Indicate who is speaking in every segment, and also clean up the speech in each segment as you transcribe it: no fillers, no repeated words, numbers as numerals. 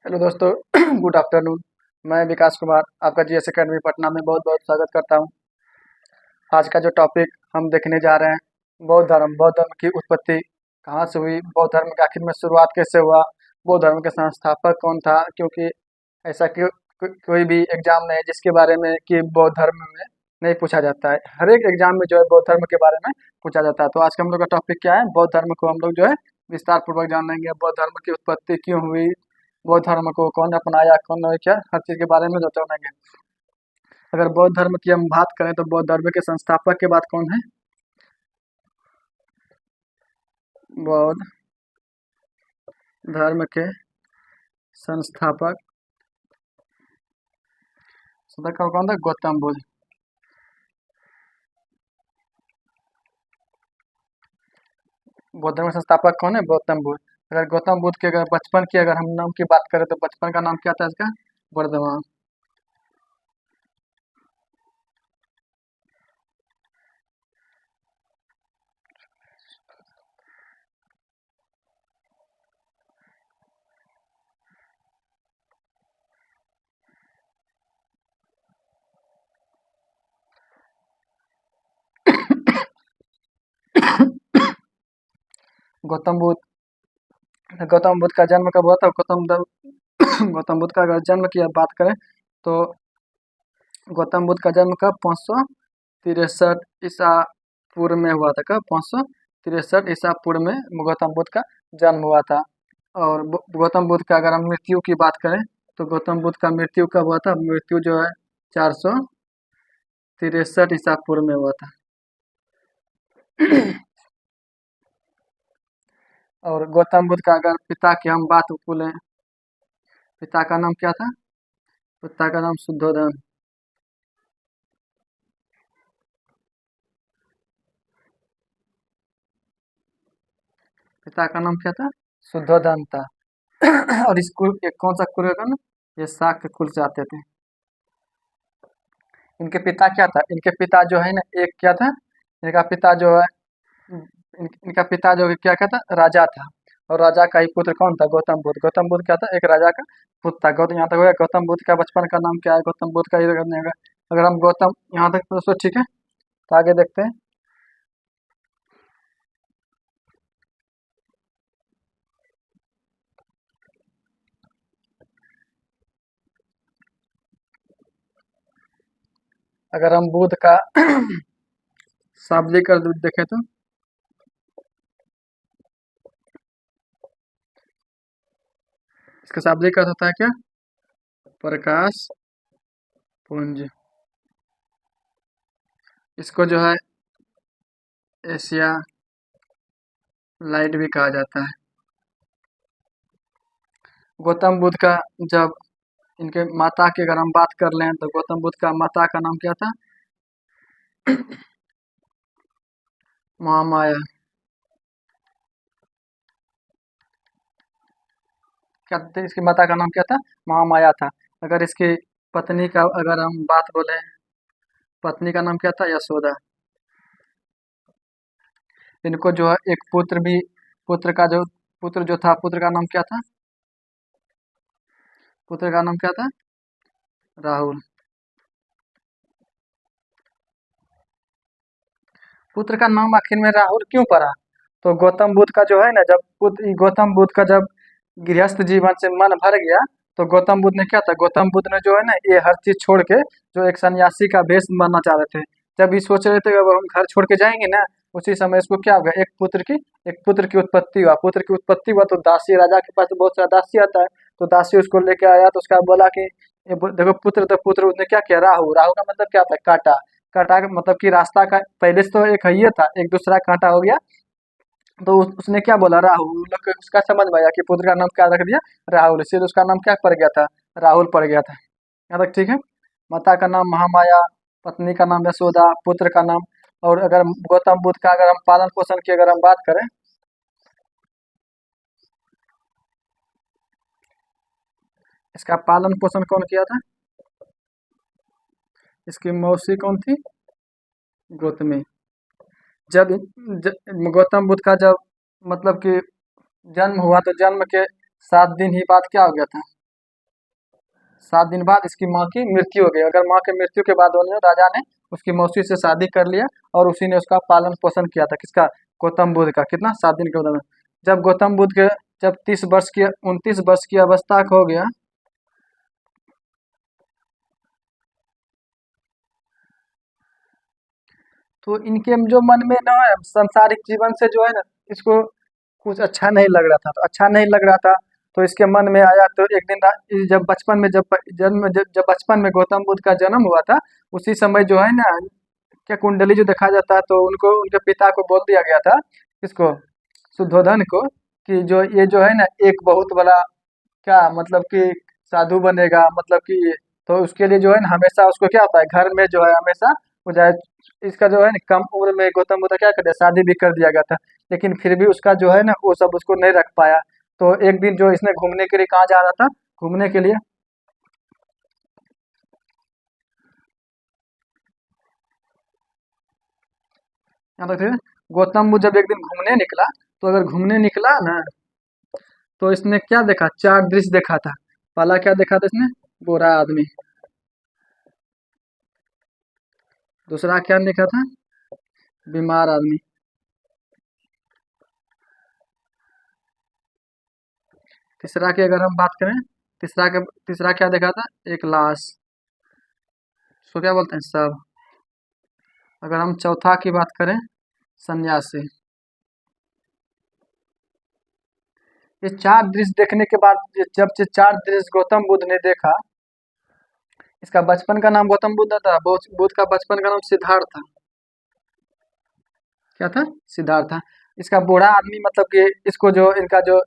Speaker 1: Hello दोस्तों। Good afternoon. मैं विकास कुमार आपका जीएस एकेडमी पटना में बहुत बहुत स्वागत करता हूं। आज का जो टॉपिक हम देखने जा रहे हैं, बौद्ध धर्म की उत्पत्ति कहाँ से हुई, बौद्ध धर्म का आखिर में शुरुआत कैसे हुआ, बौद्ध धर्म के संस्थापक कौन था। क्योंकि ऐसा कोई भी एग्जाम नहीं है जिसके बारे में कि बौद्ध धर्म में नहीं पूछा जाता है। हर एक एग्जाम में जो है बौद्ध धर्म के बारे में पूछा जाता है। तो आज का हम लोग का टॉपिक क्या है, बौद्ध धर्म को हम लोग जो है विस्तार पूर्वक जान लेंगे। बौद्ध धर्म की उत्पत्ति क्यों हुई, बौद्ध धर्म को कौन अपनाया, कौन नहीं किया, हर चीज के बारे में जानेंगे। अगर बौद्ध धर्म की हम बात करें तो बौद्ध धर्म के संस्थापक के बाद कौन है? बौद्ध धर्म के संस्थापक कौन था? गौतम बुद्ध। बौद्ध धर्म के संस्थापक कौन है? गौतम बुद्ध। अगर गौतम बुद्ध के अगर बचपन की अगर हम नाम की बात करें तो बचपन का नाम क्या था इसका? वर्धमान। गौतम बुद्ध गौतम बुद्ध का जन्म कब हुआ था? गौतम बुद्ध का अगर जन्म की अब बात करें तो गौतम बुद्ध का जन्म कब? 563 ईसा पूर्व में हुआ था। कब? 563 ईसा पूर्व में गौतम बुद्ध का जन्म हुआ था। और गौतम बुद्ध का अगर हम मृत्यु की बात करें तो गौतम बुद्ध का मृत्यु कब हुआ था? मृत्यु जो है 463 ईसा पूर्व में हुआ था। और गौतम बुद्ध का अगर पिता की हम बात बोले, पिता का नाम क्या था? पिता का नाम शुद्धोधन। पिता का नाम क्या था? शुद्धोधन था। और इस कुल एक कौन सा कुल का ना, ये शाक्त कुल से आते थे। इनके पिता क्या था? इनके पिता जो है ना, एक क्या था, इनका पिता जो है, इनका पिता जो है क्या क्या था? राजा था। और राजा का ही पुत्र कौन था? गौतम बुद्ध। गौतम बुद्ध क्या था? एक राजा का पुत्र था। गौतम यहाँ तक हो गया। गौतम बुद्ध का बचपन का नाम क्या है? गौतम बुद्ध का ये नहीं होगा। अगर हम गौतम यहाँ तक तो दोस्तों ठीक है, तो आगे देखते हैं। अगर हम बुद्ध का शाब्दिक अर्थ देखें तो इसका शाब्दिक अर्थ होता है क्या? प्रकाश पुंज। इसको जो है एशिया लाइट भी कहा जाता है। गौतम बुद्ध का जब इनके माता की अगर हम बात कर लें तो गौतम बुद्ध का माता का नाम क्या था? महामाया। क्या था? इसकी माता का नाम क्या था? महामाया था। अगर इसकी पत्नी का अगर हम बात बोले, पत्नी का नाम क्या था? यशोदा। इनको जो है एक पुत्र भी, पुत्र जो था, पुत्र का नाम क्या था? पुत्र का नाम क्या था? राहुल। पुत्र का नाम आखिर में राहुल क्यों पड़ा? तो गौतम बुद्ध का जो है ना, जब गौतम बुद्ध का जब गृहस्थ जीवन से मन भर गया तो गौतम बुद्ध ने क्या था, गौतम बुद्ध ने जो है ना ये हर चीज छोड़ के जो एक सन्यासी का भेष बनना चाह रहे थे। जब ये सोच रहे थे कि अब हम घर छोड़ के जाएंगे ना, उसी समय इसको क्या हो गया, एक पुत्र की उत्पत्ति हुआ। पुत्र की उत्पत्ति हुआ तो दासी, राजा के पास तो बहुत सारा दासी आता है, तो दासी उसको लेके आया तो उसका बोला कि देखो पुत्र, तो पुत्र उसने क्या किया? राहु। राहु का मतलब क्या था? काटा। काटा का मतलब कि रास्ता का पहले से तो एक है, ये था एक दूसरा कांटा हो गया। तो उसने क्या बोला? राहुल। लोग को उसका समझ में आया कि पुत्र का नाम क्या रख दिया? राहुल। इसलिए उसका नाम क्या पड़ गया था? राहुल पड़ गया था। यहाँ तक ठीक है। माता का नाम महामाया, पत्नी का नाम यशोदा, पुत्र का नाम। और अगर गौतम बुद्ध का अगर हम पालन पोषण की अगर हम बात करें, इसका पालन पोषण कौन किया था? इसकी मौसी कौन थी? गौतमी। जब गौतम बुद्ध का जब मतलब कि जन्म हुआ तो जन्म के 7 दिन ही बाद क्या हो गया था? 7 दिन बाद इसकी माँ की मृत्यु हो गई। अगर माँ की मृत्यु के बाद उन्होंने राजा ने उसकी मौसी से शादी कर लिया और उसी ने उसका पालन पोषण किया था। किसका? गौतम बुद्ध का। कितना? 7 दिन के बाद। जब गौतम बुद्ध के जब 29 वर्ष की अवस्था का हो गया, तो इनके जो मन में ना है सांसारिक जीवन से जो है ना, इसको कुछ अच्छा नहीं लग रहा था। तो अच्छा नहीं लग रहा था तो इसके मन में आया। तो एक दिन जब बचपन में जब बचपन में गौतम बुद्ध का जन्म हुआ था, उसी समय जो है ना, क्या कुंडली जो देखा जाता है, तो उनको उनके पिता को बोल दिया गया था, किसको? शुद्धोधन को, कि जो ये जो है ना एक बहुत बड़ा, क्या मतलब कि साधु बनेगा, मतलब कि तो उसके लिए जो है ना हमेशा उसको क्या होता है, घर में जो है हमेशा वो जाए। इसका जो है ना कम उम्र में गौतम बुद्ध का क्या कर दिया, शादी भी कर दिया गया था। लेकिन फिर भी उसका जो है ना वो सब उसको नहीं रख पाया। तो एक दिन जो इसने घूमने के लिए कहाँ जा रहा था, घूमने के लिए, यहाँ तक थे। गौतम बुद्ध जब एक दिन घूमने निकला, तो अगर घूमने निकला ना, तो इसने क्या देखा, 4 दृश्य देखा था। पहला क्या देखा था इसने? गोरा आदमी। दूसरा क्या देखा था? बीमार आदमी। तीसरा की अगर हम बात करें, तीसरा क्या देखा था? एक लाश। उसको क्या बोलते हैं? शव। अगर हम चौथा की बात करें, सन्यासी। ये 4 दृश्य देखने के बाद, जब से 4 दृश्य गौतम बुद्ध ने देखा, इसका बचपन का नाम गौतम बुद्ध था। बुद्ध का बचपन का नाम सिद्धार्थ था। क्या था? सिद्धार्थ था। इसका बूढ़ा आदमी, मतलब कि इसको जो इनका जो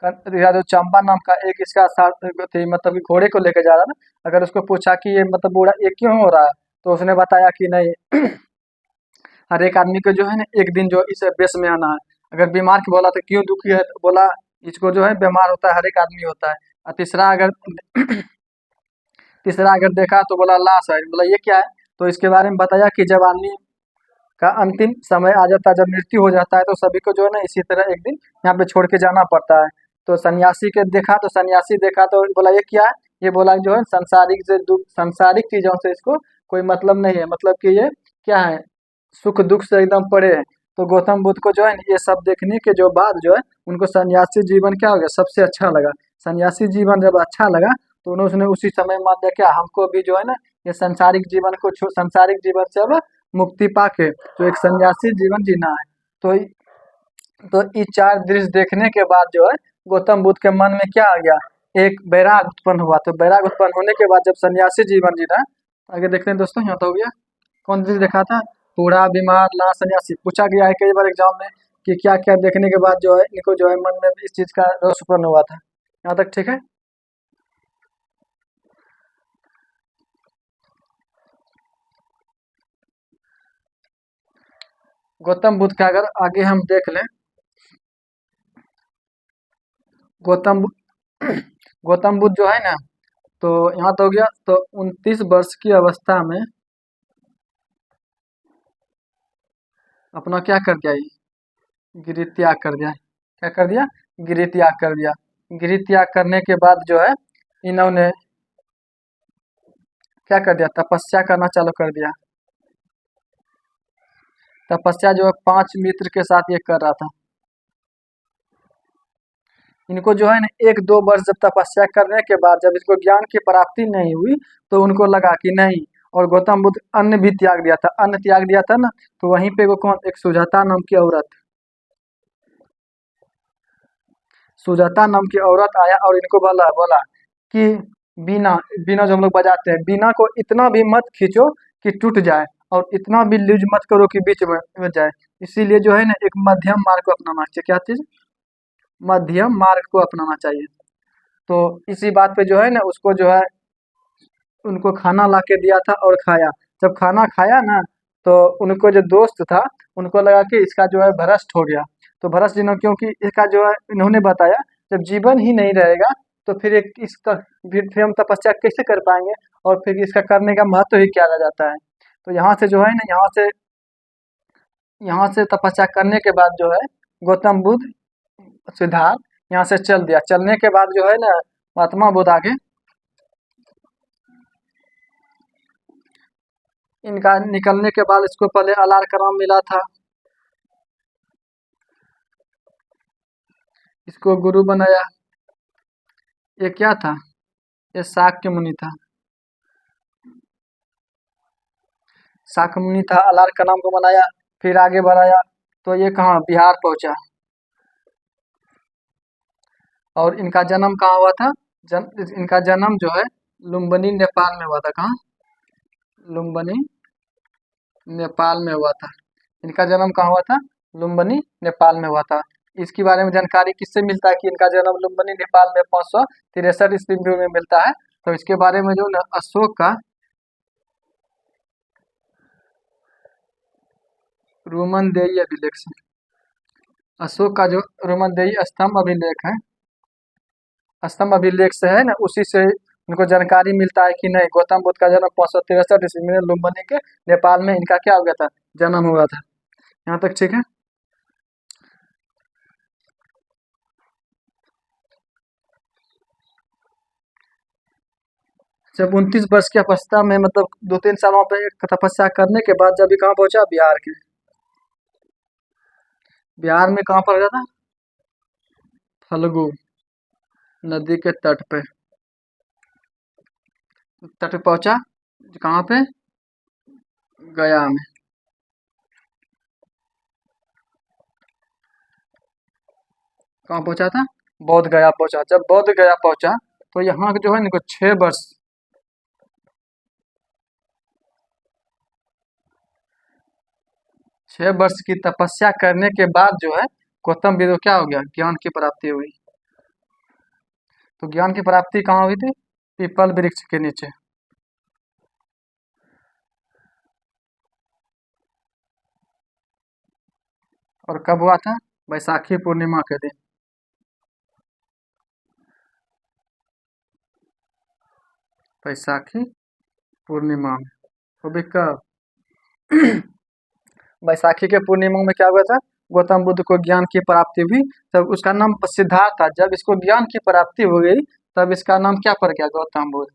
Speaker 1: या जो चंपा नाम का एक इसका साथ थी, मतलब कि घोड़े को लेके जा रहा था। अगर उसको पूछा कि ये मतलब बूढ़ा ये क्यों हो रहा है, तो उसने बताया कि नहीं, हर एक आदमी को जो है ना एक दिन जो इस बेस में आना है। अगर बीमार की बोला तो क्यों दुखी है, तो बोला इसको जो है बीमार होता है, हर एक आदमी होता है। और तीसरा अगर देखा तो बोला लाश है, बोला ये क्या है, तो इसके बारे में बताया कि जब आदमी का अंतिम समय आ जाता है, जब मृत्यु हो जाता है, तो सभी को जो है ना इसी तरह एक दिन यहाँ पे छोड़ के जाना पड़ता है। तो सन्यासी के देखा, तो सन्यासी देखा तो बोला ये क्या है, ये बोला जो है सांसारिक चीजों से इसको कोई मतलब नहीं है, मतलब कि ये क्या है, सुख दुख से एकदम परे है। तो गौतम बुद्ध को जो है ना ये सब देखने के जो बाद जो है, उनको सन्यासी जीवन क्या हो गया, सबसे अच्छा लगा। सन्यासी जीवन जब अच्छा लगा, तो उसने उसी समय मान लिया क्या, हमको भी जो है ना ये सांसारिक जीवन से अब मुक्ति पाके जो एक सन्यासी जीवन जीना है। तो ये 4 दृश्य देखने के बाद जो है गौतम बुद्ध के मन में क्या आ गया, एक वैराग उत्पन्न हुआ। तो वैराग उत्पन्न होने के बाद जब सन्यासी जीवन जीना, आगे देखते हैं दोस्तों, यहाँ तो हो गया। कौन दृश्य देखा था? बूढ़ा, बीमार, लाश, सन्यासी। पूछा गया है कई बार एग्जाम में कि क्या क्या देखने के बाद जो है इनको जो है मन में इस चीज का रोष उत्पन्न हुआ था। यहाँ तक ठीक है। गौतम बुद्ध का अगर आगे हम देख लें, गौतम गौतम बुद्ध जो है ना, तो यहाँ तो हो गया। तो 29 वर्ष की अवस्था में अपना क्या कर दिया, ये गिरि त्याग कर दिया। क्या कर दिया? गिरि त्याग कर दिया। गिरि त्याग करने के बाद जो है इन्होंने क्या कर दिया, तपस्या करना चालू कर दिया। तपस्या जो है 5 मित्र के साथ ये कर रहा था। इनको जो है ना 1-2 वर्ष जब तपस्या करने के बाद जब इसको ज्ञान की प्राप्ति नहीं हुई, तो उनको लगा कि नहीं। और गौतम बुद्ध अन्न भी त्याग दिया था। अन्न त्याग दिया था ना, तो वहीं पे वो कौन, एक सुजाता नाम की औरत, सुजाता नाम की औरत आया और इनको बोला बोला कि बीना, बीना जो हम लोग बजाते हैं, बीना को इतना भी मत खींचो कि टूट जाए, और इतना भी लूज मत करो कि बीच में जाए। इसीलिए जो है ना एक मध्यम मार्ग को अपनाना चाहिए। क्या चीज? मध्यम मार्ग को अपनाना चाहिए। तो इसी बात पे जो है ना उसको जो है उनको खाना ला के दिया था और खाया। जब खाना खाया ना, तो उनको जो दोस्त था, उनको लगा कि इसका जो है भ्रष्ट हो गया। तो भ्रष्ट जिन्हों, क्योंकि इसका जो है इन्होंने बताया, जब जीवन ही नहीं रहेगा तो फिर एक इसका फिर हम तपस्या कैसे कर पाएंगे, और फिर इसका करने का महत्व ही क्या रह जाता है। तो यहाँ से जो है ना, यहाँ से तपस्या करने के बाद जो है गौतम बुद्ध, सिद्धार्थ यहाँ से चल दिया। चलने के बाद जो है ना महात्मा बुद्ध आगे इनका निकलने के बाद इसको पहले अलार का नाम मिला था, इसको गुरु बनाया। ये क्या था? ये शाक्य मुनि था। शाक्य मुनि था, अलार का नाम को बनाया, फिर आगे बढ़ाया तो ये कहाँ बिहार पहुंचा। और इनका जन्म कहाँ हुआ था? इनका जन्म जो है लुम्बिनी नेपाल में हुआ था। कहाँ? लुम्बिनी नेपाल में हुआ था। इनका जन्म कहाँ हुआ था? लुम्बिनी नेपाल में हुआ था। इसके बारे में जानकारी किससे मिलता है कि इनका जन्म लुम्बिनी नेपाल में 563 ईस्वी में मिलता है? तो इसके बारे में जो ना अशोक का रोमनदेही अभिलेख से, अशोक का जो रोमनदेही स्तंभ अभिलेख है, स्तंभ अभिलेख से है ना, उसी से इनको जानकारी मिलता है कि नहीं, गौतम बुद्ध का जन्म 563 ईस्वी में लुम्बिनी के नेपाल में इनका क्या हो गया था? जन्म हुआ था। यहाँ तक ठीक है। जब 29 वर्ष की अवस्था में, मतलब 2-3 सालों पे तपस्या करने के बाद जब ये कहाँ पहुंचा? बिहार के। बिहार में कहाँ पर था? फल्गु नदी के तट पे, तट पे पहुंचा। कहाँ पे? गया में। कहाँ पहुंचा था? बौद्ध गया पहुंचा। जब बौद्ध गया पहुंचा तो यहाँ जो है इनको 6 वर्ष, 6 वर्ष की तपस्या करने के बाद जो है गौतम बुद्ध को क्या हो गया? ज्ञान की प्राप्ति हुई। तो ज्ञान की प्राप्ति कहाँ हुई थी? पीपल वृक्ष के नीचे। और कब हुआ था? बैसाखी पूर्णिमा के दिन। बैसाखी पूर्णिमा में। वो भी कब? बैसाखी के पूर्णिमा में क्या हुआ था? गौतम बुद्ध को ज्ञान की प्राप्ति हुई। तब उसका नाम सिद्धार्थ था। जब इसको ज्ञान की प्राप्ति हो गई तब इसका नाम क्या पड़ गया? गौतम बुद्ध।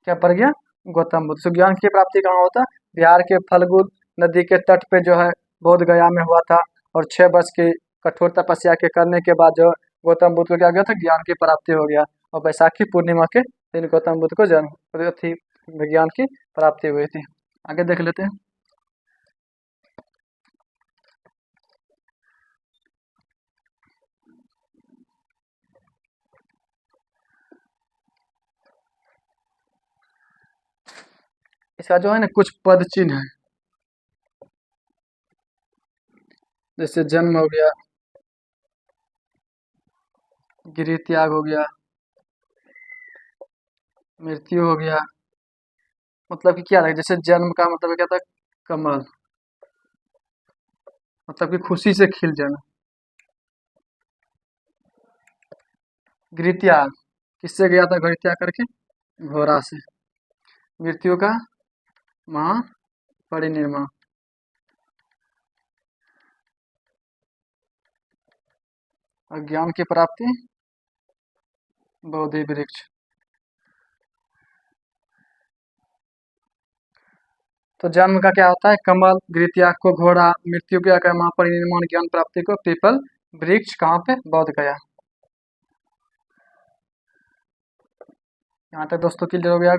Speaker 1: क्या पड़ गया? गौतम बुद्ध। तो ज्ञान की प्राप्ति कहाँ होता? बिहार के फल्गु नदी के तट पे जो है बोध गया में हुआ था। और 6 वर्ष की कठोर तपस्या के करने के बाद जो गौतम बुद्ध को क्या गया था? ज्ञान की प्राप्ति हो गया। और बैसाखी पूर्णिमा के दिन गौतम बुद्ध को जन्म थी, विज्ञान की प्राप्ति हुई थी। आगे देख लेते हैं। इसका जो है ना कुछ पद चिन्ह है, जैसे जन्म हो गया, गिरी त्याग हो गया, मृत्यु हो गया। मतलब कि क्या था? जैसे जन्म का मतलब क्या था? कमल, मतलब कि खुशी से खिल जाना। गिरी त्याग किससे गया था? गिरी त्याग करके घोड़ा से। मृत्यु का महापरिनिर्वाण। और ज्ञान की प्राप्ति बोधि वृक्ष। तो जन्म का क्या होता है? कमल, गृह त्याग को घोड़ा, मृत्यु क्या का महापरिनिर्वाण, ज्ञान प्राप्ति को पीपल वृक्ष। कहाँ पे? बोध गया। यहाँ तक दोस्तों क्लियर हो गया।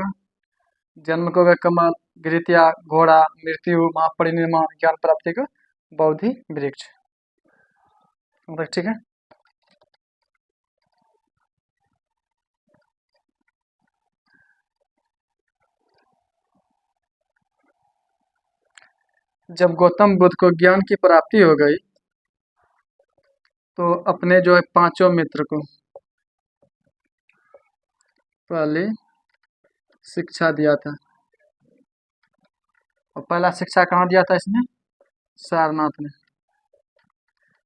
Speaker 1: जन्म को गए कमल, गृह त्याग घोड़ा, मृत्यु महापरिनिर्वाण, ज्ञान प्राप्ति को बोधि वृक्ष। मतलब ठीक है। जब गौतम बुद्ध को ज्ञान की प्राप्ति हो गई तो अपने जो है 5 मित्र को पहले शिक्षा दिया था। और पहला शिक्षा कहाँ दिया था इसने? सारनाथ ने।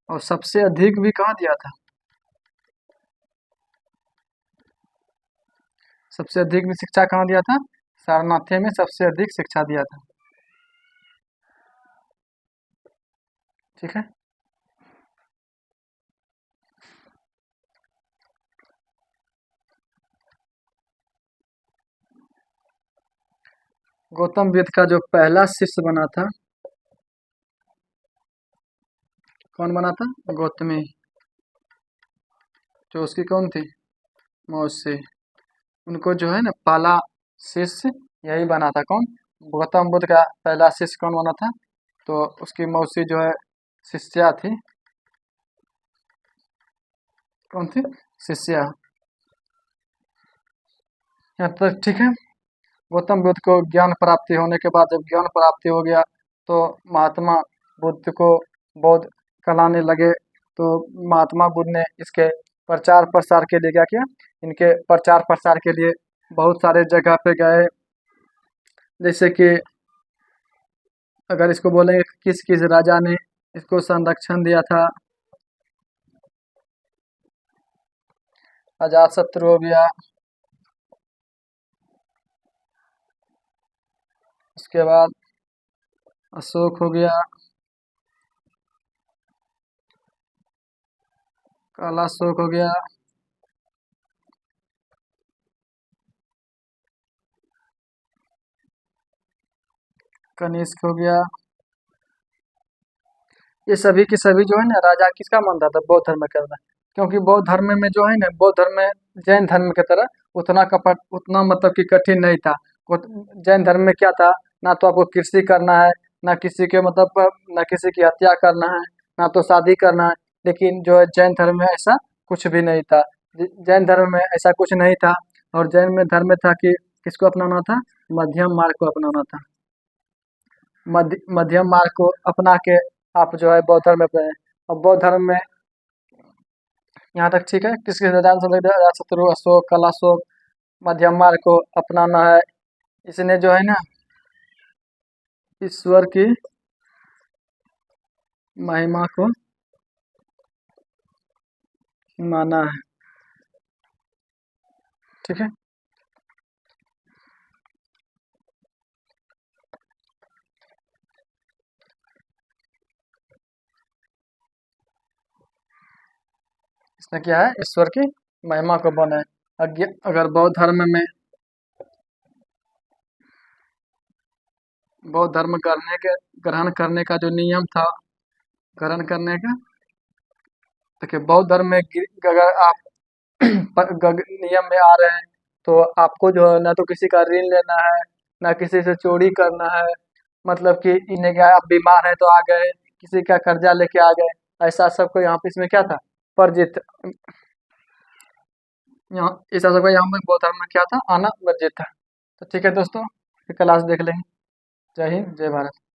Speaker 1: और सबसे अधिक भी कहाँ दिया था? सबसे अधिक भी शिक्षा कहाँ दिया था? सारनाथ में सबसे अधिक शिक्षा दिया था। ठीक है। गौतम बुद्ध का जो पहला शिष्य बना था, कौन बना था? गौतमी, जो उसकी कौन थी? मौसी। उनको जो है ना पहला शिष्य यही बना था। कौन? गौतम बुद्ध का पहला शिष्य कौन बना था? तो उसकी मौसी जो है शिष्या थी। कौन थी? शिष्या। यहाँ तक ठीक है। गौतम बुद्ध को ज्ञान प्राप्ति होने के बाद, जब ज्ञान प्राप्ति हो गया तो महात्मा बुद्ध को बौद्ध कहलाने लगे। तो महात्मा बुद्ध ने इसके प्रचार प्रसार के लिए क्या किया? इनके प्रचार प्रसार के लिए बहुत सारे जगह पे गए। जैसे कि अगर इसको बोलेंगे किस किस राजा ने इसको संरक्षण दिया था, अजातशत्रु हो गया, उसके बाद अशोक हो गया, काला अशोक हो गया, कनिष्क हो गया। ये सभी के सभी जो है ना राजा किसका मानता था? बौद्ध धर्म का था। क्योंकि बौद्ध धर्म में जो है ना, बौद्ध धर्म में जैन धर्म की तरह उतना कपट, उतना मतलब कि कठिन नहीं था। जैन धर्म में क्या था? ना तो आपको कृषि करना है, ना किसी के मतलब ना किसी की हत्या करना है, ना तो शादी करना है। लेकिन जो है जैन धर्म में ऐसा कुछ भी नहीं था। जैन धर्म में ऐसा कुछ नहीं था। और जैन में धर्म में था कि किसको अपनाना था? मध्यम मार्ग को अपनाना था। मध्यम मार्ग को अपना के आप जो है बौद्ध धर्म में अपनाए। और बौद्ध धर्म में यहाँ तक ठीक है। किस किस राजा ने शत्रु, अशोक, कलाशोक, मध्यम मार्ग को अपनाना है। इसने जो है ना ईश्वर की महिमा को माना है। ठीक है। इसने क्या है? ईश्वर की महिमा को बना है। अगर बौद्ध धर्म में, बौद्ध धर्म करने के ग्रहण करने का जो नियम था, ग्रहण करने का, देखिए बौद्ध धर्म में अगर आप नियम में आ रहे हैं तो आपको जो है ना तो किसी का ऋण लेना है, ना किसी से चोरी करना है। मतलब कि इन्हें क्या, आप बीमार हैं तो आ गए, किसी का कर्जा लेके आ गए, ऐसा सबको यहाँ पे इसमें क्या था? वर्जित। यहाँ ऐसा सबको यहाँ पे बौद्ध धर्म में क्या था? आना वर्जित था। तो ठीक है दोस्तों, फिर क्लास देख लेंगे। जय हिंद, जय भारत।